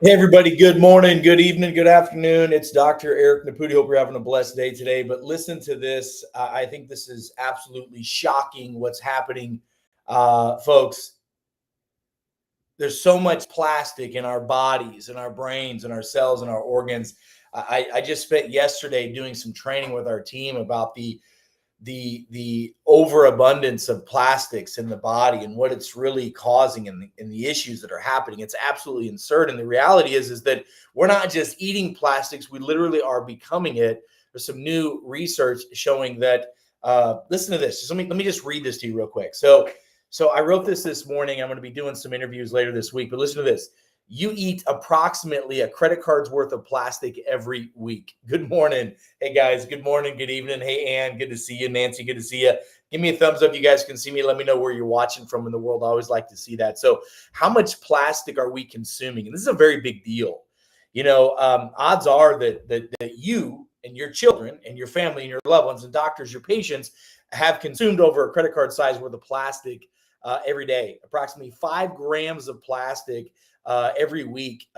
Hey, everybody. Good morning, good evening, good afternoon. It's Dr. Eric Naputi. Hope you're having a blessed day today. But listen to this. I think this is absolutely shocking what's happening. Folks, there's so much plastic in our bodies, in our brains, in our cells, in our organs. I just spent yesterday doing some training with our team about the overabundance of plastics in the body and what it's really causing and the issues that are happening. It's absolutely absurd. And the reality is that we're not just eating plastics, we literally are becoming it. There's some new research showing that listen to this. Let me just read this to you real quick. So I wrote this morning. I'm going to be doing some interviews later this week, but listen to this. You eat approximately a credit card's worth of plastic every week. Good morning. Hey, guys. Good morning. Good evening. Hey, Ann. Good to see you. Nancy, good to see you. Give me a thumbs up. You guys can see me. Let me know where you're watching from in the world. I always like to see that. So how much plastic are we consuming? And this is a very big deal. Odds are that you and your children and your family and your loved ones and doctors, your patients have consumed over a credit card size worth of plastic every day. Approximately 5 grams of plastic every week,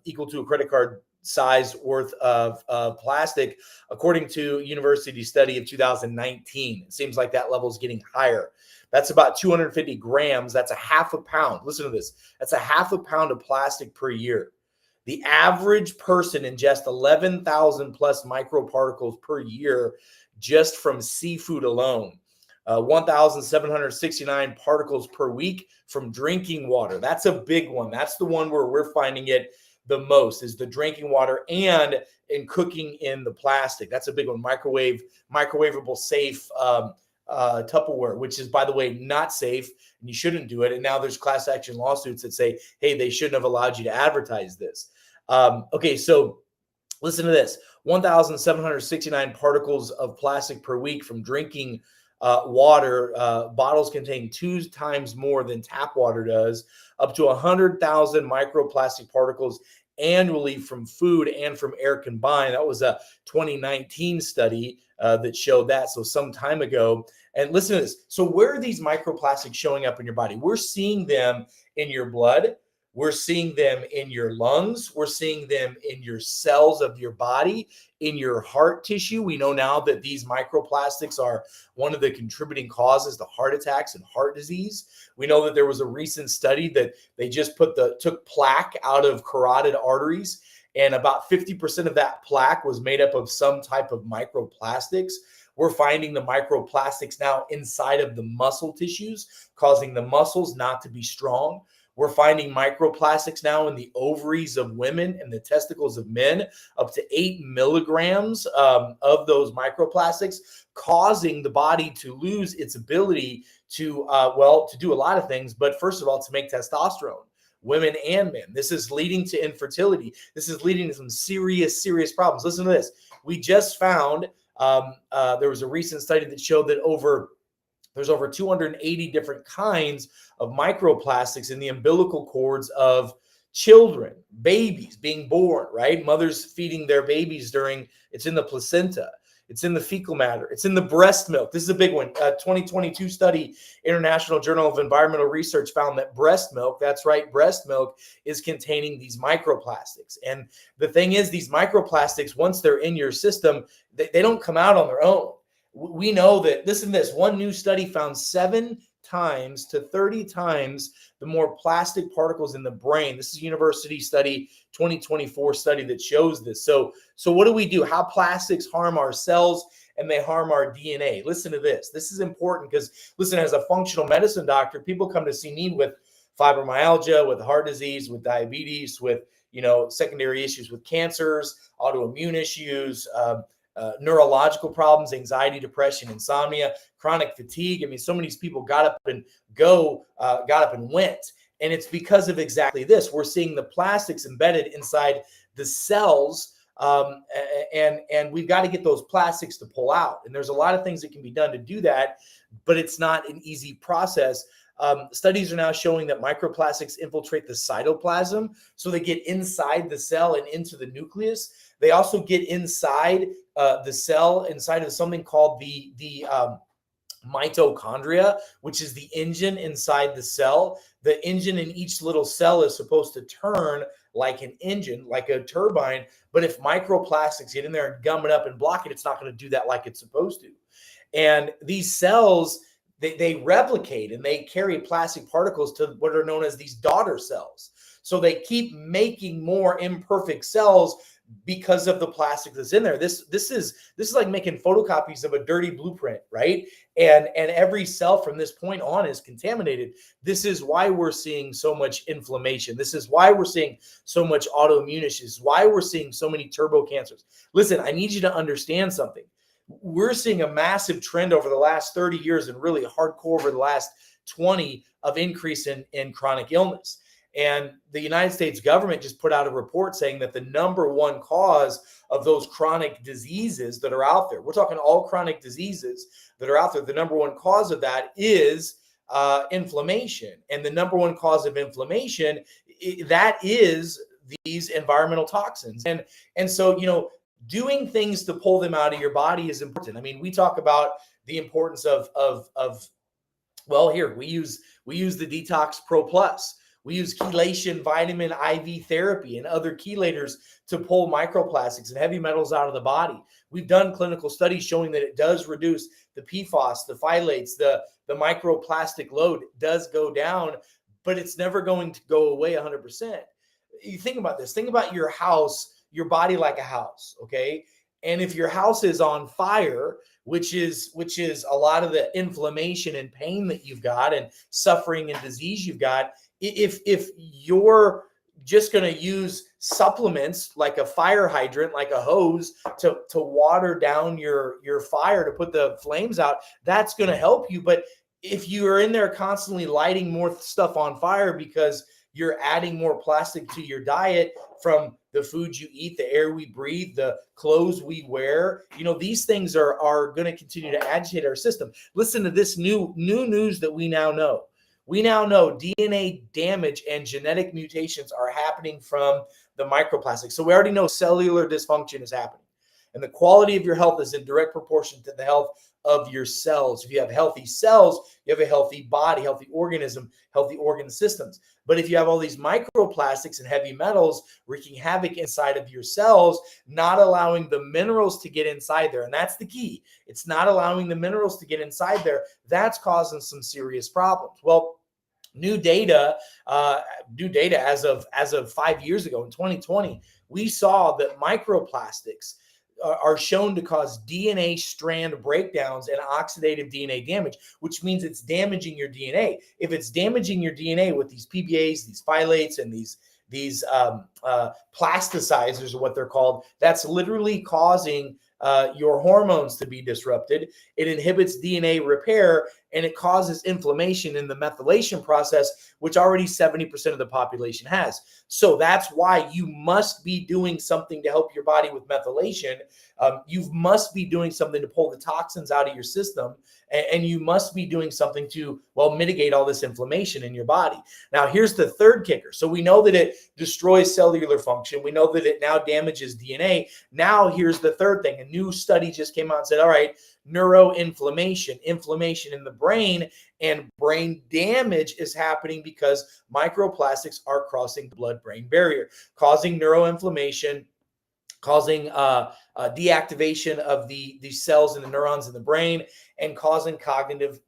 equal to a credit card size worth of plastic, according to university study of 2019. It seems like that level is getting higher. That's about 250 grams. That's a half a pound. Listen to this. That's a half a pound of plastic per year. The average person ingests 11,000 plus microparticles per year just from seafood alone. 1,769 particles per week from drinking water. That's a big one. That's the one where we're finding it the most, is the drinking water and in cooking in the plastic. That's a big one. Microwavable safe Tupperware, which is, by the way, not safe, and you shouldn't do it. And now there's class action lawsuits that say, hey, they shouldn't have allowed you to advertise this. Okay, so listen to this. 1,769 particles of plastic per week from drinking water. Bottles contain 2 times more than tap water does, up to 100,000 microplastic particles annually from food and from air combined. That was a 2019 study that showed that, so some time ago. And listen to this. So where are these microplastics showing up in your body? We're seeing them in your blood. We're seeing them in your lungs. We're seeing them in your cells of your body, in your heart tissue. We know now that these microplastics are one of the contributing causes to heart attacks and heart disease. We know that there was a recent study that they just took plaque out of carotid arteries, and about 50% of that plaque was made up of some type of microplastics. We're finding the microplastics now inside of the muscle tissues, causing the muscles not to be strong. We're finding microplastics now in the ovaries of women and the testicles of men, up to 8 milligrams of those microplastics, causing the body to lose its ability to do a lot of things. But first of all, to make testosterone, women and men. This is leading to infertility. This is leading to some serious problems. Listen to this. We just found there was a recent study that showed that there's over 280 different kinds of microplastics in the umbilical cords of children, babies being born, right? Mothers feeding their babies it's in the placenta, it's in the fecal matter, it's in the breast milk. This is a big one. 2022 study, International Journal of Environmental Research, found that breast milk, that's right, breast milk is containing these microplastics. And the thing is, these microplastics, once they're in your system, they don't come out on their own. We know that, listen to this, one new study found 7 times to 30 times the more plastic particles in the brain. This is a university study, 2024 study that shows this. So what do we do? How plastics harm our cells and they harm our DNA. Listen to this. This is important because, listen, as a functional medicine doctor, people come to see me with fibromyalgia, with heart disease, with diabetes, with secondary issues with cancers, autoimmune issues, neurological problems, anxiety, depression, insomnia, chronic fatigue. I mean, so many people got up and went. And it's because of exactly this. We're seeing the plastics embedded inside the cells, and we've got to get those plastics to pull out. And there's a lot of things that can be done to do that, but it's not an easy process. Studies are now showing that microplastics infiltrate the cytoplasm, so they get inside the cell and into the nucleus. They also get inside the cell, inside of something called the mitochondria, which is the engine inside the cell. The engine in each little cell is supposed to turn like an engine, like a turbine. But if microplastics get in there and gum it up and block it, it's not going to do that like it's supposed to. And these cells, they replicate and they carry plastic particles to what are known as these daughter cells. So they keep making more imperfect cells because of the plastic that's in there. This is like making photocopies of a dirty blueprint, right? And every cell from this point on is contaminated. This is why we're seeing so much inflammation. This is why we're seeing so much autoimmune issues, why we're seeing so many turbo cancers. Listen, I need you to understand something. We're seeing a massive trend over the last 30 years and really hardcore over the last 20 of increase in chronic illness. And the United States government just put out a report saying that the number one cause of those chronic diseases that are out there, we're talking all chronic diseases that are out there, the number one cause of that is inflammation. And the number one cause of inflammation, that is these environmental toxins. And so, doing things to pull them out of your body is important. I mean, we talk about the importance of well, here we use the Detox Pro Plus. We use chelation vitamin IV therapy and other chelators to pull microplastics and heavy metals out of the body. We've done clinical studies showing that it does reduce the PFAS, the phthalates, the microplastic load does go down, but it's never going to go away 100%. You think about this. Think about your house, your body like a house, okay? And if your house is on fire, which is a lot of the inflammation and pain that you've got and suffering and disease you've got, if you're just going to use supplements like a fire hydrant, like a hose to water down your fire to put the flames out, that's going to help you. But if you are in there constantly lighting more stuff on fire because you're adding more plastic to your diet from the food you eat, the air we breathe, the clothes we wear, these things are going to continue to agitate our system. Listen to this new news that we now know. We now know DNA damage and genetic mutations are happening from the microplastics. So we already know cellular dysfunction is happening. And the quality of your health is in direct proportion to the health of your cells. If you have healthy cells, you have a healthy body, healthy organism, healthy organ systems. But if you have all these microplastics and heavy metals wreaking havoc inside of your cells, not allowing the minerals to get inside there, and that's the key. It's not allowing the minerals to get inside there. That's causing some serious problems. Well, new data as of 5 years ago in 2020, we saw that microplastics are shown to cause DNA strand breakdowns and oxidative DNA damage, which means it's damaging your DNA. If it's damaging your DNA with these PBAs, these phthalates, and these plasticizers are what they're called, that's literally causing your hormones to be disrupted. It inhibits DNA repair, and it causes inflammation in the methylation process, which already 70% of the population has. So that's why you must be doing something to help your body with methylation. You must be doing something to pull the toxins out of your system, and you must be doing something to, mitigate all this inflammation in your body. Now, here's the third kicker. So we know that it destroys cellular function. We know that it now damages DNA. Now, here's the third thing. A new study just came out and said, all right, neuroinflammation, inflammation in the brain, and brain damage is happening because microplastics are crossing the blood-brain barrier, causing neuroinflammation, causing deactivation of the cells and the neurons in the brain, and causing cognitive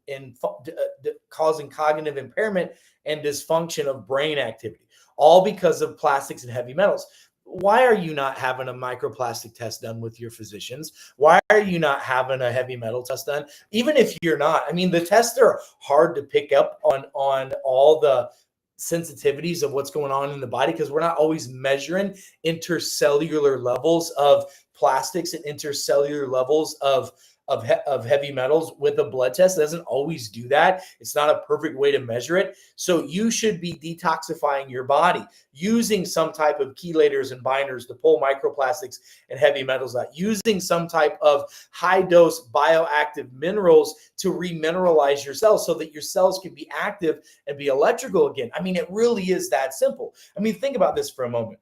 impairment and dysfunction of brain activity, all because of plastics and heavy metals. Why are you not having a microplastic test done with your physicians? Why are you not having a heavy metal test done? Even if you're not, the tests are hard to pick up on all the sensitivities of what's going on in the body, because we're not always measuring intercellular levels of plastics and intercellular levels of of heavy metals with a blood test. It doesn't always do that. It's not a perfect way to measure it. So you should be detoxifying your body using some type of chelators and binders to pull microplastics and heavy metals out, using some type of high dose bioactive minerals to remineralize your cells so that your cells can be active and be electrical again. I mean, it really is that simple. I mean, think about this for a moment.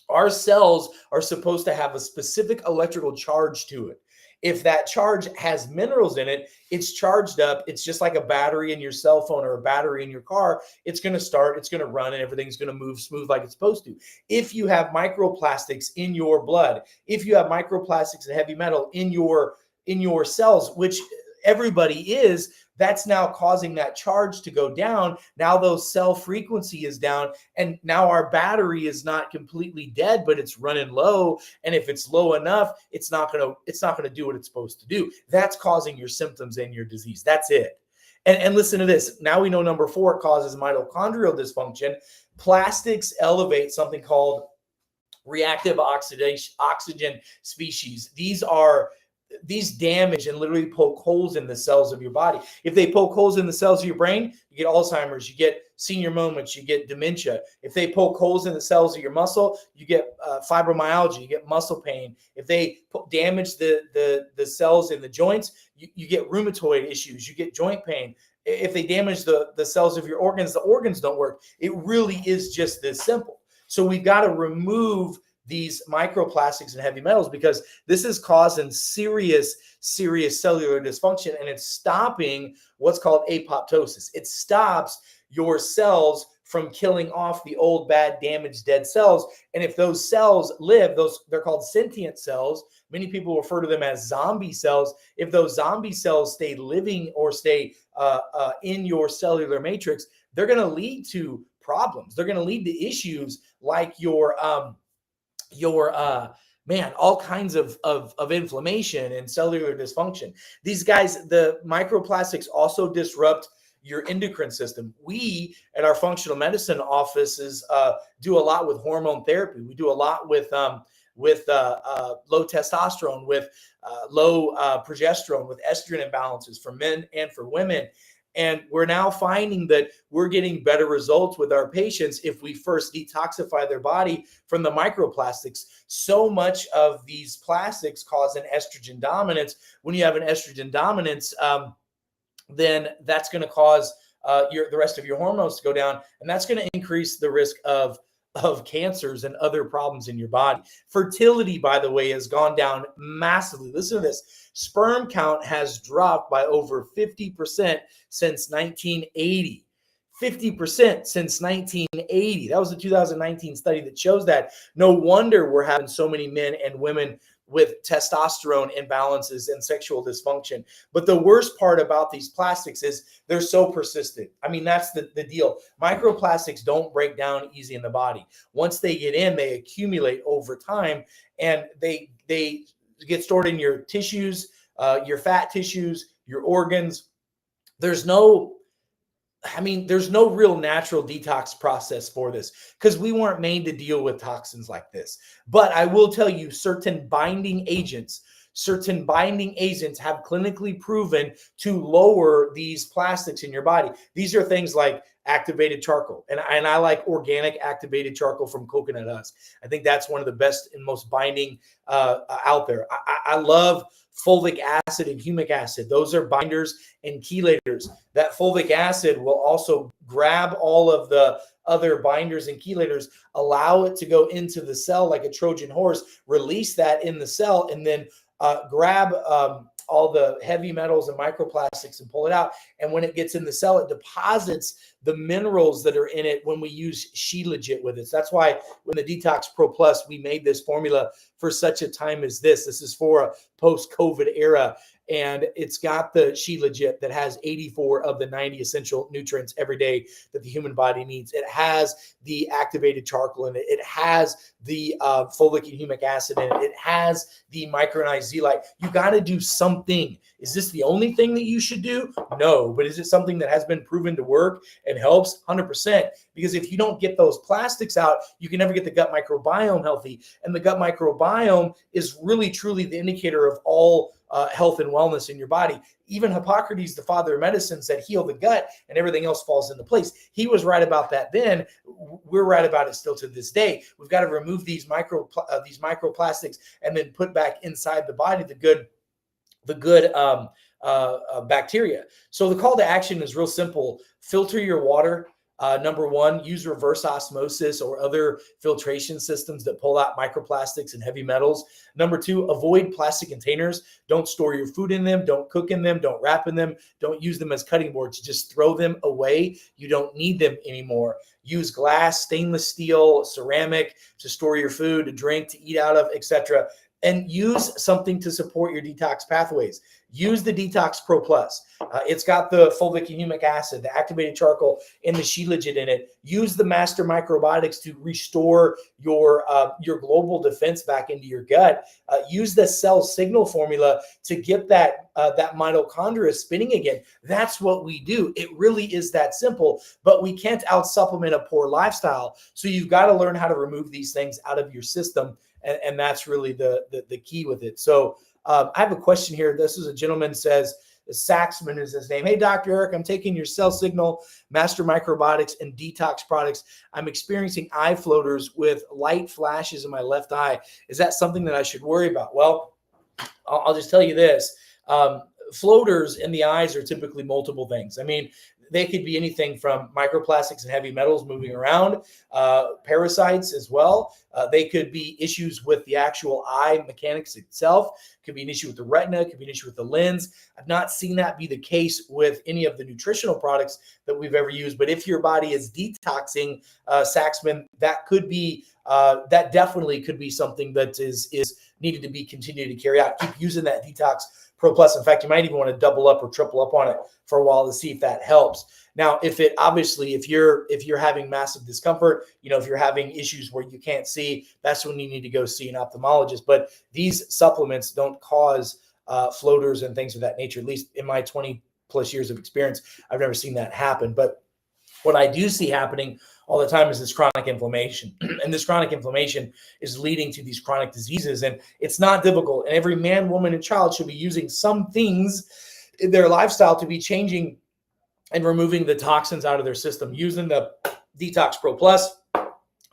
Our cells are supposed to have a specific electrical charge to it. If that charge has minerals in it, it's charged up. It's just like a battery in your cell phone or a battery in your car. It's going to start, it's going to run, and everything's going to move smooth like it's supposed to. If you have microplastics in your blood, if you have microplastics and heavy metal in your cells, which everybody is, that's now causing that charge to go down. Now those cell frequency is down, and now our battery is not completely dead, but it's running low. And if it's low enough, it's not gonna do what it's supposed to do. That's causing your symptoms and your disease. That's it. And listen to this. Now we know number 4 causes mitochondrial dysfunction. Plastics elevate something called reactive oxygen species. These damage and literally poke holes in the cells of your body. If they poke holes in the cells of your brain, you get Alzheimer's, you get senior moments, you get dementia. If they poke holes in the cells of your muscle, you get fibromyalgia, you get muscle pain. If they damage the cells in the joints, you get rheumatoid issues, you get joint pain. If they damage the cells of your organs, the organs don't work. It really is just this simple. So we've got to remove these microplastics and heavy metals because this is causing serious cellular dysfunction, and it's stopping what's called apoptosis. It stops your cells from killing off the old, bad, damaged, dead cells. And if those cells live, they're called sentient cells. Many people refer to them as zombie cells. If those zombie cells stay living or stay in your cellular matrix, they're going to lead to problems. They're going to lead to issues like all kinds of inflammation and cellular dysfunction. These guys, the microplastics also disrupt your endocrine system. We at our functional medicine offices do a lot with hormone therapy. We do a lot with low testosterone, with low progesterone, with estrogen imbalances for men and for women. And we're now finding that we're getting better results with our patients if we first detoxify their body from the microplastics. So much of these plastics cause an estrogen dominance. When you have an estrogen dominance, then that's going to cause the rest of your hormones to go down, and that's going to increase the risk of cancers and other problems in your body. Fertility, by the way, has gone down massively. Listen to this. Sperm count has dropped by over 50% since 1980. 50% since 1980. That was a 2019 study that shows that. No wonder we're having so many men and women with testosterone imbalances and sexual dysfunction. But the worst part about these plastics is they're so persistent. I mean, that's the deal. Microplastics don't break down easy in the body. Once they get in, they accumulate over time, and they get stored in your tissues, your fat tissues, your organs. There's no real natural detox process for this because we weren't made to deal with toxins like this. But I will tell you, certain binding agents have clinically proven to lower these plastics in your body. These are things like activated charcoal. And I like organic activated charcoal from coconut husk. I think that's one of the best and most binding out there. I love fulvic acid and humic acid. Those are binders and chelators. That fulvic acid will also grab all of the other binders and chelators, allow it to go into the cell like a Trojan horse, release that in the cell, and then grab all the heavy metals and microplastics and pull it out. And when it gets in the cell, it deposits the minerals that are in it when we use Shilajit with it. So that's why when the Detox Pro Plus, we made this formula for such a time as this. This is for a post-COVID era. And it's got the Shilajit that has 84 of the 90 essential nutrients every day that the human body needs. It has the activated charcoal in it. It has the fulvic and humic acid in it. It has the micronized zeolite. You got to do something. Is this the only thing that you should do? No, but is it something that has been proven to work and helps 100%, because if you don't get those plastics out, you can never get the gut microbiome healthy. And the gut microbiome is really truly the indicator of all health and wellness in your body. Even Hippocrates, the father of medicine, said heal the gut and everything else falls into place. He was right about that then. We're right about it still to this day. We've got to remove these microplastics and then put back inside the body the good bacteria. So the call to action is real simple. Filter your water. Number one, use reverse osmosis or other filtration systems that pull out microplastics and heavy metals. Number two, avoid plastic containers. Don't store your food in them. Don't cook in them. Don't wrap in them. Don't use them as cutting boards. Just throw them away. You don't need them anymore. Use glass, stainless steel, ceramic to store your food, to drink, to eat out of, etc. And use something to support your detox pathways. Use the Detox Pro Plus. It's got the fulvic and humic acid, the activated charcoal, and the shilajit in it. Use the Master Microbiotics to restore your global defense back into your gut. Use the cell signal formula to get that mitochondria spinning again. That's what we do. It really is that simple, but we can't out-supplement a poor lifestyle. So you've got to learn how to remove these things out of your system, and that's really the key with it. So I have a question here. This is a gentleman says, Saxman is his name. Hey, Dr. Eric, I'm taking your cell signal, Master Microbiotics, and detox products. I'm experiencing eye floaters with light flashes in my left eye. Is that something that I should worry about? Well, I'll just tell you this. Floaters in the eyes are typically multiple things. I mean, they could be anything from microplastics and heavy metals moving around, parasites as well. They could be issues with the actual eye mechanics itself. Could be an issue with the retina. Could be an issue with the lens. I've not seen that be the case with any of the nutritional products that we've ever used. But if your body is detoxing, Saxman, that could be that definitely could be something that is needed to be continued to carry out. Keep using that Detox Pro Plus. In fact, you might even want to double up or triple up on it for a while to see if that helps. Now, if you're having massive discomfort, if you're having issues where you can't see, that's when you need to go see an ophthalmologist. But these supplements don't cause floaters and things of that nature. At least in my 20 plus years of experience, I've never seen that happen. But what I do see happening all the time is this chronic inflammation. And this chronic inflammation is leading to these chronic diseases. And it's not difficult. And every man, woman, and child should be using some things in their lifestyle to be changing and removing the toxins out of their system. Using the Detox Pro Plus,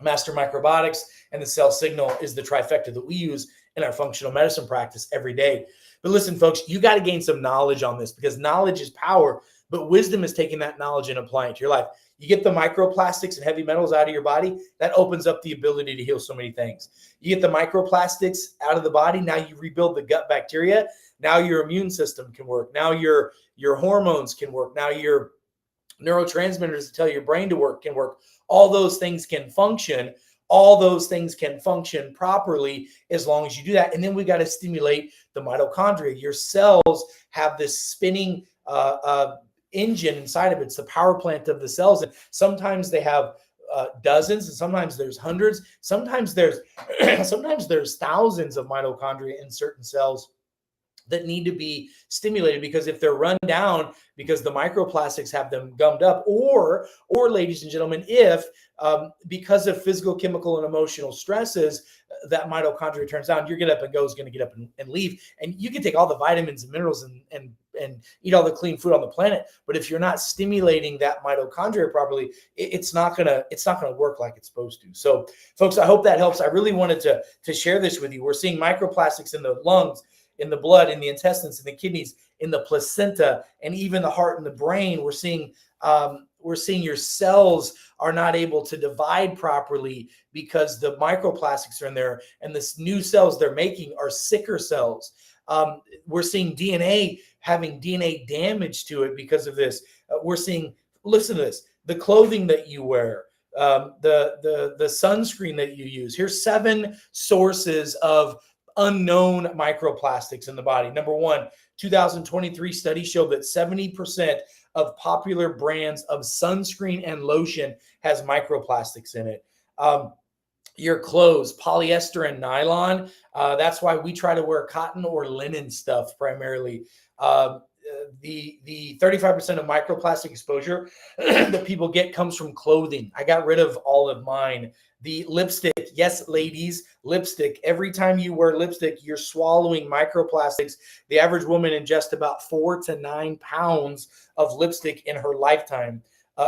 Master Microbiotics, and the Cell Signal is the trifecta that we use in our functional medicine practice every day. But listen, folks, you got to gain some knowledge on this, because knowledge is power, but wisdom is taking that knowledge and applying it to your life. You get the microplastics and heavy metals out of your body, that opens up the ability to heal so many things. You get the microplastics out of the body, now you rebuild the gut bacteria. Now your immune system can work. Now your hormones can work. Now your neurotransmitters that tell your brain to work can work. All those things can function. All those things can function properly as long as you do that. And then we got to stimulate the mitochondria. Your cells have this spinning engine inside of it. It's the power plant of the cells. And sometimes they have dozens, and sometimes there's hundreds. Sometimes there's thousands of mitochondria in certain cells that need to be stimulated, because if they're run down because the microplastics have them gummed up, or ladies and gentlemen, if because of physical, chemical, and emotional stresses, that mitochondria turns down, your get up and go is going to get up and leave. And you can take all the vitamins and minerals and eat all the clean food on the planet, but if you're not stimulating that mitochondria properly, it's not gonna work like it's supposed to. So, folks, I hope that helps. I really wanted to share this with you. We're seeing microplastics in the lungs, in the blood, in the intestines, in the kidneys, in the placenta, and even the heart and the brain. We're seeing your cells are not able to divide properly because the microplastics are in there, and this new cells they're making are sicker cells. We're seeing DNA having DNA damage to it because of this. We're seeing, listen to this, the clothing that you wear, the sunscreen that you use. Here's 7 sources of unknown microplastics in the body. Number one, 2023 study showed that 70% of popular brands of sunscreen and lotion has microplastics in it. Your clothes, polyester and nylon. That's why we try to wear cotton or linen stuff primarily. the 35% of microplastic exposure that people get comes from clothing. I got rid of all of mine. The lipstick, yes, ladies, lipstick. Every time you wear lipstick, you're swallowing microplastics. The average woman ingests about 4 to 9 pounds of lipstick in her lifetime.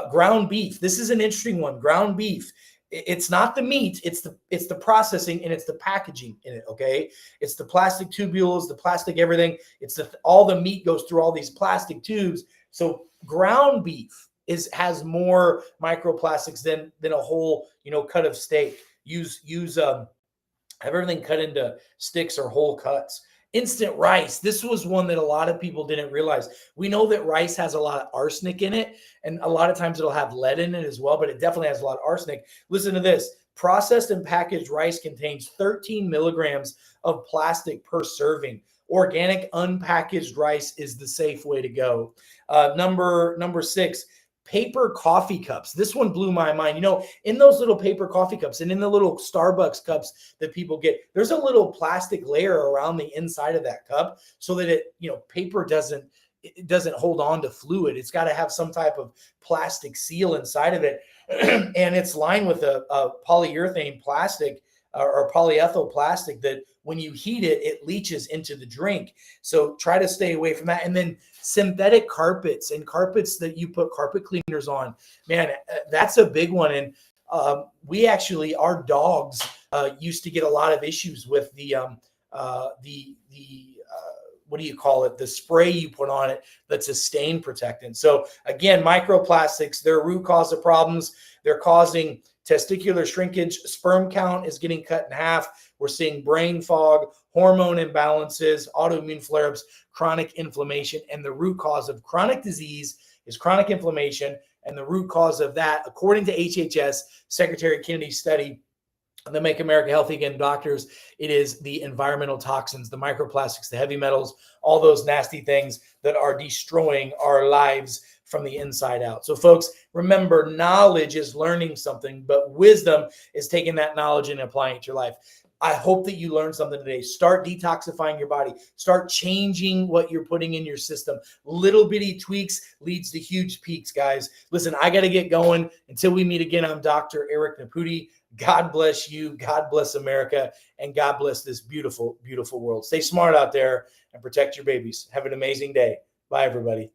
Ground beef. This is an interesting one. Ground beef. It's not the meat, it's the processing, and it's the packaging in it. Okay, it's the plastic tubules, the plastic everything. It's all the meat goes through all these plastic tubes. So ground beef has more microplastics than a whole cut of steak. Have everything cut into sticks or whole cuts. Instant rice. This was one that a lot of people didn't realize. We know that rice has a lot of arsenic in it, and a lot of times it'll have lead in it as well, but it definitely has a lot of arsenic. Listen to this. Processed and packaged rice contains 13 milligrams of plastic per serving. Organic unpackaged rice is the safe way to go. Number 6, paper coffee cups. This one blew my mind. In those little paper coffee cups and in the little Starbucks cups that people get, there's a little plastic layer around the inside of that cup so that paper doesn't hold on to fluid. It's got to have some type of plastic seal inside of it. And it's lined with a polyurethane plastic or polyethyl plastic that when you heat it, it leaches into the drink. So try to stay away from that. And then synthetic carpets and carpets that you put carpet cleaners on, man, that's a big one. And our dogs used to get a lot of issues with the what do you call it? The spray you put on it that's a stain protectant. So again, microplastics, they're a root cause of problems. They're causing testicular shrinkage, sperm count is getting cut in half. We're seeing brain fog, hormone imbalances, autoimmune flare-ups, chronic inflammation, and the root cause of chronic disease is chronic inflammation. And the root cause of that, according to HHS, Secretary Kennedy's study, the Make America Healthy Again doctors, it is the environmental toxins, the microplastics, the heavy metals, all those nasty things that are destroying our lives from the inside out. So folks, remember, knowledge is learning something, but wisdom is taking that knowledge and applying it to your life. I hope that you learned something today. Start detoxifying your body. Start changing what you're putting in your system. Little bitty tweaks leads to huge peaks, guys. Listen, I got to get going. Until we meet again, I'm Dr. Eric Naputi. God bless you. God bless America. And God bless this beautiful, beautiful world. Stay smart out there and protect your babies. Have an amazing day. Bye, everybody.